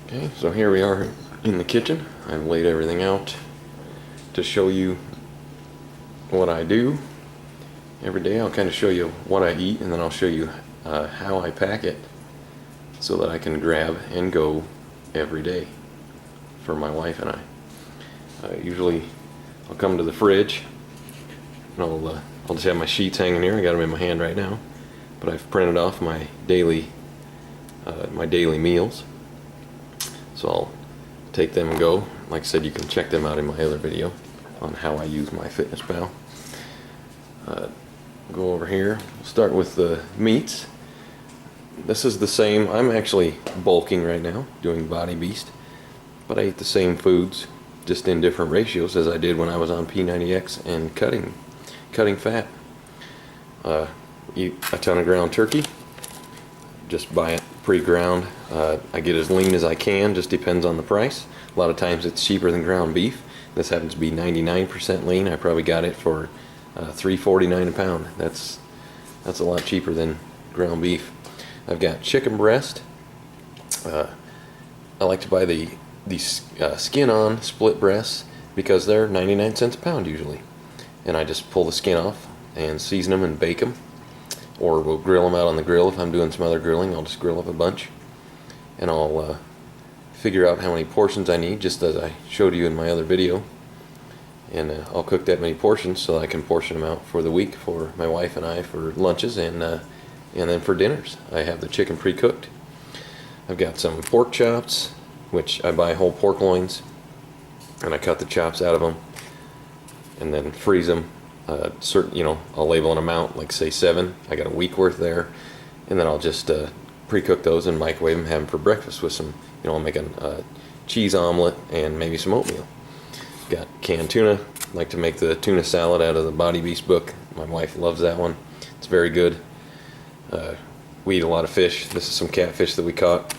Okay, so here we are in the kitchen. I've laid everything out to show you what I do every day. I'll kind of show you what I eat, and then I'll show you how I pack it so that I can grab and go every day for my wife and I. Usually I'll come to the fridge and I'll just have my sheets hanging here. I got them in my hand right now, but I've printed off my daily meals. So I'll take them and go. Like I said, you can check them out in my other video on how I use my FitnessPal. Go over here. We'll start with the meats. This is the same. I'm actually bulking right now, doing Body Beast, but I eat the same foods, just in different ratios as I did when I was on P90X and cutting fat. Eat a ton of ground turkey. Just buy it pre-ground. I get as lean as I can, just depends on the price. A lot of times it's cheaper than ground beef. This happens to be 99% lean. I probably got it for $3.49 a pound. That's a lot cheaper than ground beef. I've got chicken breast. I like to buy the skin-on split breasts because they're 99 cents a pound usually. And I just pull the skin off and season them and bake them. Or we'll grill them out on the grill. If I'm doing some other grilling, I'll just grill up a bunch. And I'll figure out how many portions I need, just as I showed you in my other video. And I'll cook that many portions so I can portion them out for the week for my wife and I for lunches and then for dinners. I have the chicken pre-cooked. I've got some pork chops, which I buy whole pork loins, and I cut the chops out of them and then freeze them. I'll label an amount, like say 7. I got a week worth there, and then I'll just pre-cook those and microwave them, have them for breakfast with some, I'll make a cheese omelet and maybe some oatmeal. Got canned tuna. I like to make the tuna salad out of the Body Beast book. My wife loves that one. It's very good. We eat a lot of fish. This is some catfish that we caught.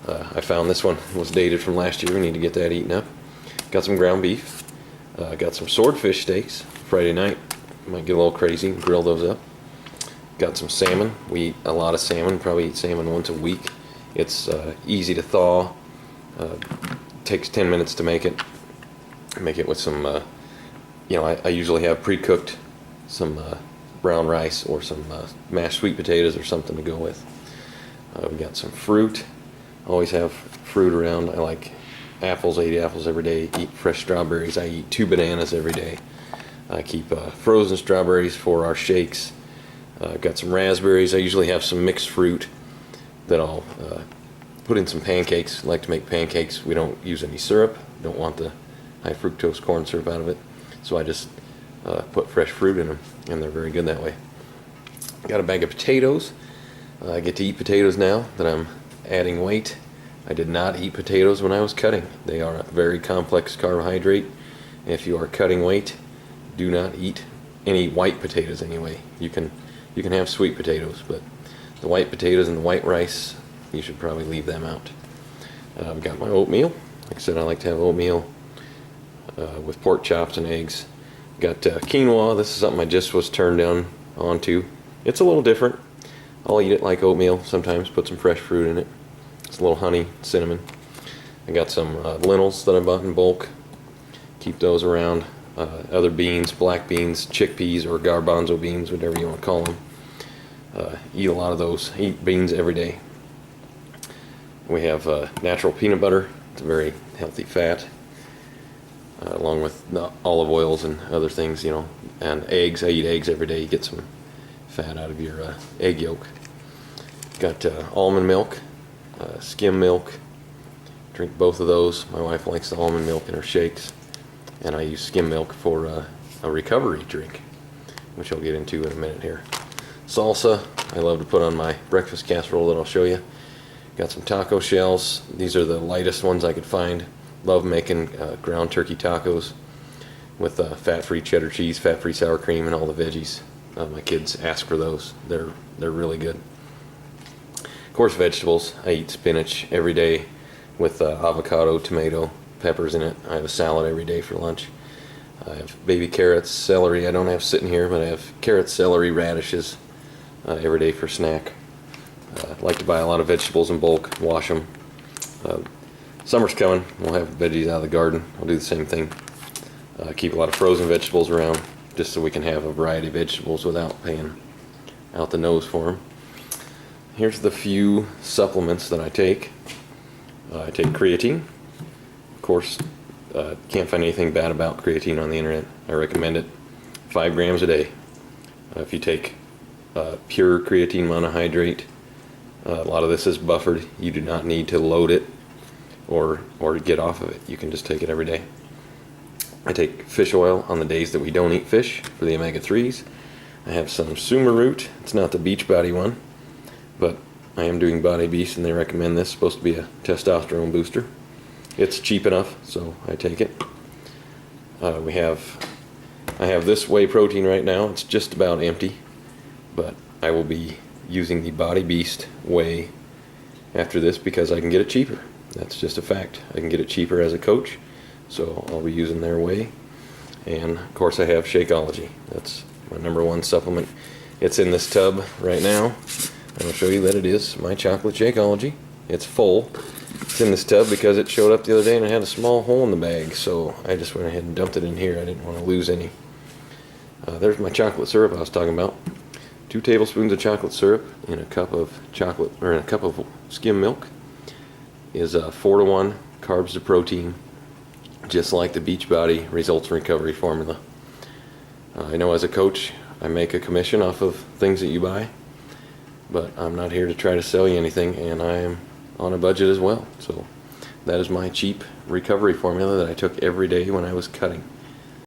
I found this one was dated from last year. We need to get that eaten up. Got some ground beef. Got some swordfish steaks. Friday night, might get a little crazy and grill those up. Got some salmon. We eat a lot of salmon, probably eat salmon once a week. It's easy to thaw. Takes 10 minutes to make it. Make it with some, I usually have pre-cooked some brown rice or some mashed sweet potatoes or something to go with. We got some fruit. Always have fruit around. I like apples. I eat apples every day. Eat fresh strawberries. I eat 2 bananas every day. I keep frozen strawberries for our shakes. Got some raspberries. I usually have some mixed fruit that I'll put in some pancakes. I like to make pancakes. We don't use any syrup. Don't want the high fructose corn syrup out of it. So I just put fresh fruit in them, and they're very good that way. Got a bag of potatoes. I get to eat potatoes now that I'm adding weight. I did not eat potatoes when I was cutting. They are a very complex carbohydrate. If you are cutting weight, do not eat any white potatoes anyway. You can have sweet potatoes, but the white potatoes and the white rice, you should probably leave them out. I've got my oatmeal. Like I said, I like to have oatmeal with pork chops and eggs. Got quinoa. This is something I just was turned down onto. It's a little different. I'll eat it like oatmeal sometimes, put some fresh fruit in it. It's a little honey, cinnamon. I got some lentils that I bought in bulk. Keep those around. Other beans, black beans, chickpeas, or garbanzo beans, whatever you want to call them. Eat a lot of those. Eat beans every day. We have natural peanut butter. It's a very healthy fat, along with olive oils and other things, and eggs. I eat eggs every day. You get some fat out of your egg yolk. Got almond milk, skim milk. Drink both of those. My wife likes the almond milk in her shakes. And I use skim milk for a recovery drink, which I'll get into in a minute here. Salsa, I love to put on my breakfast casserole that I'll show you. Got some taco shells. These are the lightest ones I could find. Love making ground turkey tacos with fat-free cheddar cheese, fat-free sour cream, and all the veggies. My kids ask for those. They're really good. Of course, vegetables. I eat spinach every day with avocado, tomato, peppers in it. I have a salad every day for lunch. I have baby carrots, celery. I don't have sitting here, but I have carrots, celery, radishes every day for snack. I like to buy a lot of vegetables in bulk, wash them. Summer's coming, we'll have veggies out of the garden. I'll do the same thing. Keep a lot of frozen vegetables around just so we can have a variety of vegetables without paying out the nose for them. Here's the few supplements that I take. I take creatine. Of course, can't find anything bad about creatine on the internet. I recommend it. 5 grams a day. If you take pure creatine monohydrate, a lot of this is buffered. You do not need to load it or get off of it. You can just take it every day. I take fish oil on the days that we don't eat fish for the omega-3s. I have some Sumer root. It's not the Beachbody one, but I am doing Body Beast and they recommend this. It's supposed to be a testosterone booster. It's cheap enough, so I take it. I have this whey protein right now. It's just about empty, but I will be using the Body Beast whey after this because I can get it cheaper. That's just a fact. I can get it cheaper as a coach, so I'll be using their whey. And of course I have Shakeology. That's my #1 supplement. It's in this tub right now. I'll show you that it is my chocolate Shakeology. It's full. It's in this tub because it showed up the other day and it had a small hole in the bag, so I just went ahead and dumped it in here. I didn't want to lose any. There's my chocolate syrup I was talking about. 2 tablespoons of chocolate syrup in a cup of chocolate, or in a cup of skim milk, is 4-to-1 carbs to protein, just like the Beachbody Results and Recovery formula. I know as a coach I make a commission off of things that you buy, but I'm not here to try to sell you anything, and I am on a budget as well. So that is my cheap recovery formula that I took every day when I was cutting.